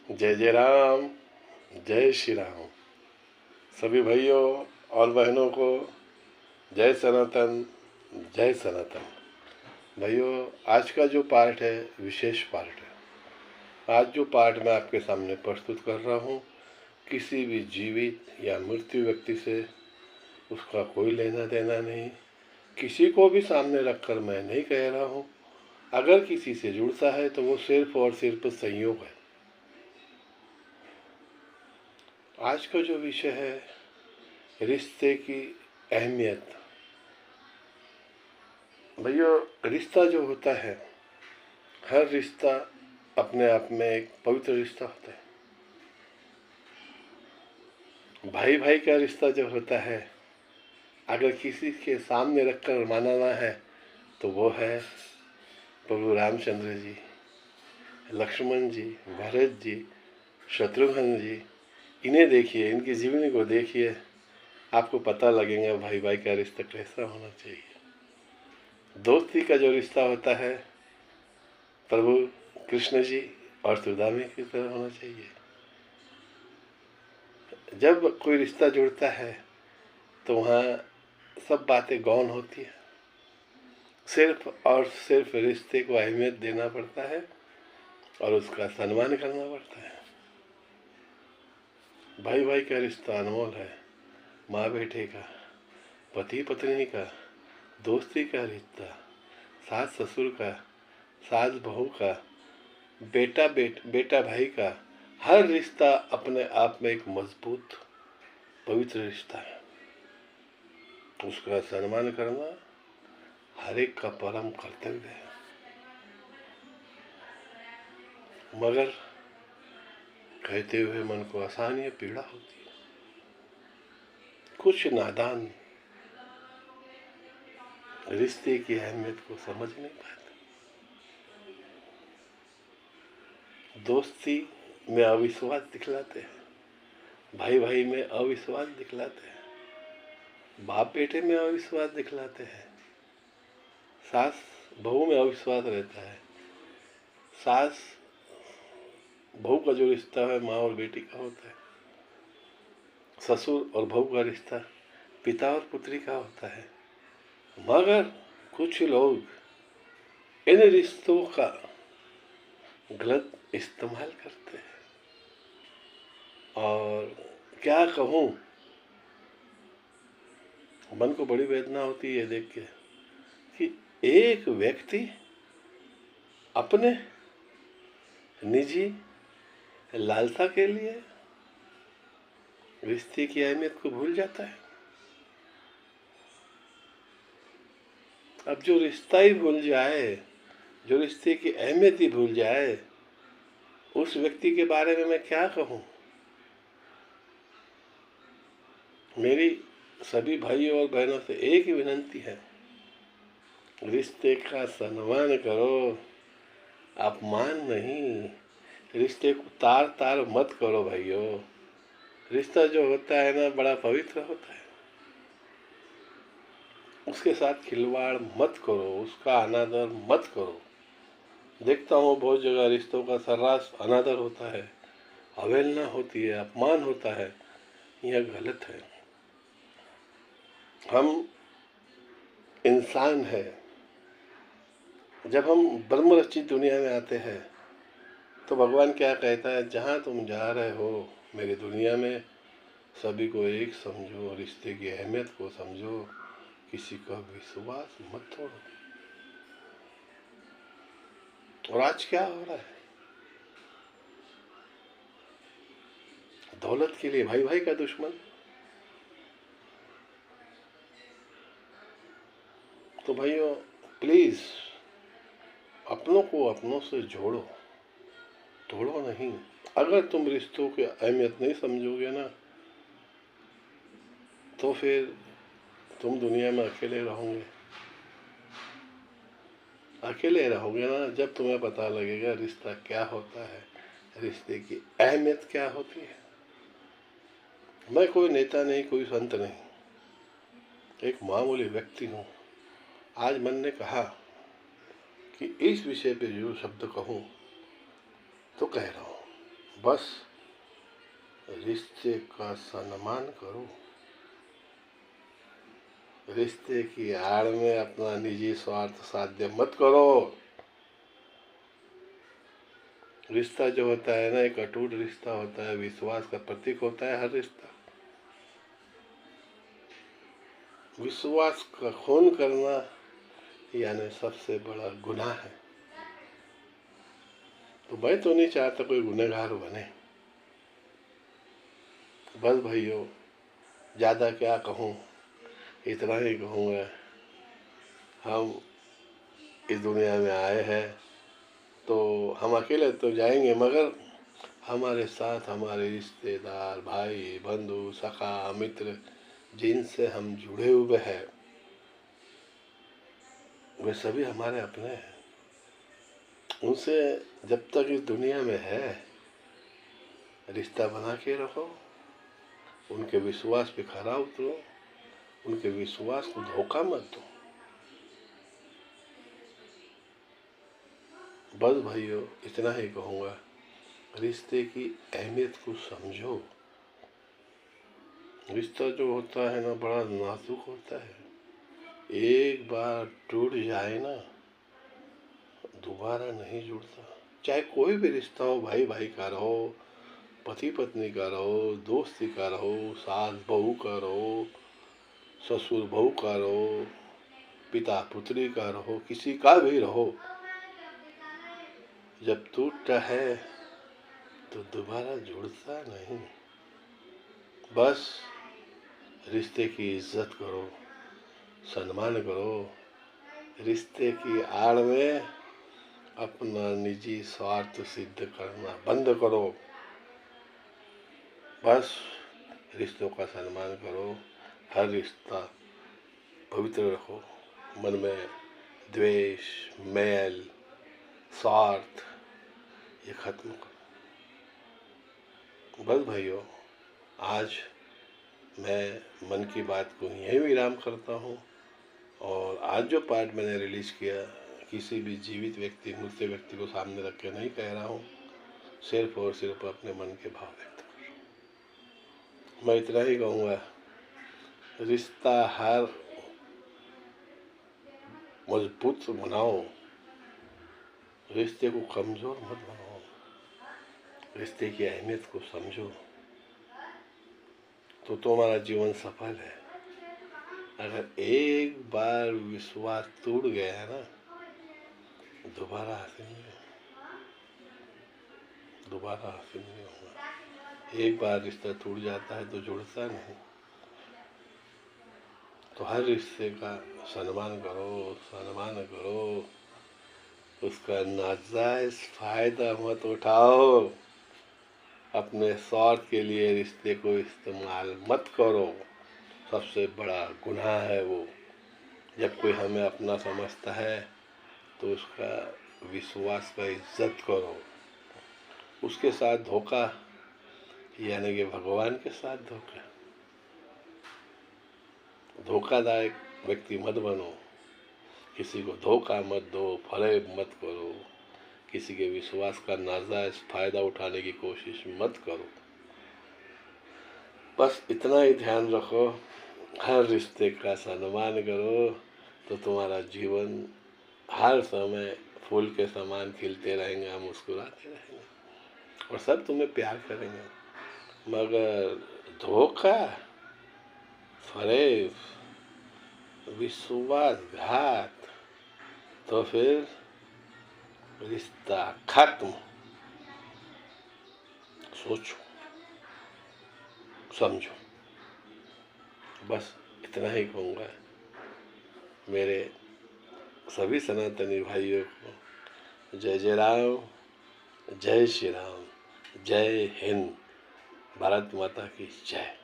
जय जय राम, जय श्री राम। सभी भाइयों और बहनों को जय सनातन, जय सनातन। भाइयों, आज का जो पार्ट है विशेष पार्ट है। आज जो पार्ट मैं आपके सामने प्रस्तुत कर रहा हूँ, किसी भी जीवित या मृत्यु व्यक्ति से उसका कोई लेना देना नहीं। किसी को भी सामने रखकर मैं नहीं कह रहा हूँ। अगर किसी से जुड़ता है तो वो सिर्फ और सिर्फ संयोग है। आज का जो विषय है रिश्ते की अहमियत। भैया, रिश्ता जो होता है, हर रिश्ता अपने आप में एक पवित्र रिश्ता होता है। भाई भाई का रिश्ता जो होता है, अगर किसी के सामने रखकर मनाना है तो वो है प्रभु रामचंद्र जी, लक्ष्मण जी, भरत जी, शत्रुघ्न जी। इन्हें देखिए, इनकी जीवनी को देखिए, आपको पता लगेगा भाई भाई का रिश्ता कैसा होना चाहिए। दोस्ती का जो रिश्ता होता है प्रभु कृष्ण जी और सुदामा की तरह होना चाहिए। जब कोई रिश्ता जुड़ता है तो वहाँ सब बातें गौण होती है। सिर्फ और सिर्फ रिश्ते को अहमियत देना पड़ता है और उसका सम्मान करना पड़ता है। भाई भाई का रिश्ता अनमोल है। माँ बेटे का, पति पत्नी का, दोस्ती का रिश्ता, सास ससुर का, सास बहू का, बेटा भाई का, हर रिश्ता अपने आप में एक मजबूत पवित्र रिश्ता है। उसका सम्मान करना हर एक का परम कर्तव्य है। मगर कहते हुए मन को आसानी पीड़ा होती है। कुछ नादान रिश्ते की अहमियत को समझ नहीं पाते। दोस्ती में अविश्वास दिखलाते हैं, भाई भाई में अविश्वास दिखलाते हैं, बाप बेटे में अविश्वास दिखलाते हैं, सास बहू में अविश्वास रहता है, सास बहू का जो रिश्ता है माँ और बेटी का होता है, ससुर और बहू का रिश्ता पिता और पुत्री का होता है। मगर कुछ लोग इन रिश्तों का गलत इस्तेमाल करते हैं। और क्या कहूँ, मन को बड़ी वेदना होती है देख के कि एक व्यक्ति अपने निजी लालसा के लिए रिश्ते की अहमियत को भूल जाता है। अब जो रिश्ता ही भूल जाए, जो रिश्ते की अहमियत ही भूल जाए, उस व्यक्ति के बारे में मैं क्या कहूँ। मेरी सभी भाइयों और बहनों से एक ही विनती है, रिश्ते का सम्मान करो, अपमान नहीं। रिश्ते को तार तार मत करो भाइयों। रिश्ता जो होता है ना, बड़ा पवित्र होता है। उसके साथ खिलवाड़ मत करो, उसका अनादर मत करो। देखता हूँ बहुत जगह रिश्तों का सर्रास अनादर होता है, अवहेलना होती है, अपमान होता है। यह गलत है। हम इंसान है। जब हम ब्रह्म रचित दुनिया में आते हैं तो भगवान क्या कहता है, जहाँ तुम जा रहे हो मेरी दुनिया में, सभी को एक समझो, रिश्ते की अहमियत को समझो, किसी का विश्वास मत तोड़ो। और आज क्या हो रहा है, दौलत के लिए भाई भाई का दुश्मन। तो भाइयों, प्लीज अपनों को अपनों से जोड़ो, तोड़ो नहीं। अगर तुम रिश्तों की अहमियत नहीं समझोगे ना, तो फिर तुम दुनिया में अकेले रहोगे। अकेले रहोगे ना, जब तुम्हें पता लगेगा रिश्ता क्या होता है, रिश्ते की अहमियत क्या होती है। मैं कोई नेता नहीं, कोई संत नहीं, एक मामूली व्यक्ति हूँ। आज मन ने कहा कि इस विषय पे जो शब्द कहूँ तो कह रहा हूँ। बस रिश्ते का सम्मान करो। रिश्ते की आड़ में अपना निजी स्वार्थ साध्य मत करो। रिश्ता जो होता है ना, एक अटूट रिश्ता होता है, विश्वास का प्रतीक होता है हर रिश्ता। विश्वास का खून करना यानी सबसे बड़ा गुनाह है। तो मैं तो नहीं चाहता कोई गुनहगार बने। बस भाइयों, ज़्यादा क्या कहूँ, इतना ही कहूँगा। हम इस दुनिया में आए हैं तो हम अकेले तो जाएंगे, मगर हमारे साथ हमारे रिश्तेदार, भाई बंधु सखा मित्र जिनसे हम जुड़े हुए हैं, वे सभी हमारे अपने हैं। उनसे जब तक इस दुनिया में है रिश्ता बना के रखो। उनके विश्वास पे खरा उतरो, उनके विश्वास को धोखा मत दो। बस भाइयों, इतना ही कहूँगा, रिश्ते की अहमियत को समझो। रिश्ता जो होता है ना, बड़ा नाजुक होता है। एक बार टूट जाए ना, दोबारा नहीं जुड़ता। चाहे कोई भी रिश्ता हो, भाई भाई का रहो, पति पत्नी का रहो, दोस्ती का रहो, सास बहू का रहो, ससुर बहू का रहो, पिता पुत्री का रहो, किसी का भी रहो, जब टूटता है तो दोबारा जुड़ता नहीं। बस रिश्ते की इज्जत करो, सम्मान करो। रिश्ते की आड़ में अपना निजी स्वार्थ सिद्ध करना बंद करो। बस रिश्तों का सम्मान करो। हर रिश्ता पवित्र रखो। मन में द्वेष, मैल, स्वार्थ ये खत्म करो। बस भाइयों, आज मैं मन की बात को यहीं विराम करता हूँ। और आज जो पार्ट मैंने रिलीज किया, किसी भी जीवित व्यक्ति, मृत व्यक्ति को सामने रख के नहीं कह रहा हूँ, सिर्फ और सिर्फ अपने मन के भाव व्यक्त कर रहा हूँ। मैं इतना ही कहूँगा, रिश्ता हर मजबूत बनाओ, रिश्ते को कमजोर मत बनाओ। रिश्ते की अहमियत को समझो तो तुम्हारा जीवन सफल है। अगर एक बार विश्वास टूट गया है ना, दोबारा हासिल नहीं होगा। एक बार रिश्ता टूट जाता है तो जुड़ता नहीं। तो हर रिश्ते का सम्मान करो। उसका नाजायज फायदा मत उठाओ। अपने स्वार्थ के लिए रिश्ते को इस्तेमाल मत करो। सबसे बड़ा गुनाह है वो। जब कोई हमें अपना समझता है तो उसका विश्वास का इज्जत करो। उसके साथ धोखा यानी कि भगवान के साथ धोखादायक व्यक्ति मत बनो। किसी को धोखा मत दो, फरेब मत करो। किसी के विश्वास का नाजायज फायदा उठाने की कोशिश मत करो। बस इतना ही ध्यान रखो, हर रिश्ते का सम्मान करो तो तुम्हारा जीवन हर समय फूल के समान खिलते रहेंगे, मुस्कुराते रहेंगे और सब तुम्हें प्यार करेंगे। मगर धोखा, फरेब, विश्वासघात, तो फिर रिश्ता खत्म। सोचो, समझो। बस इतना ही कहूँगा। मेरे सभी सनातनी भाइयों को जय जय राम, जय श्री राम, जय हिंद, भारत माता की जय।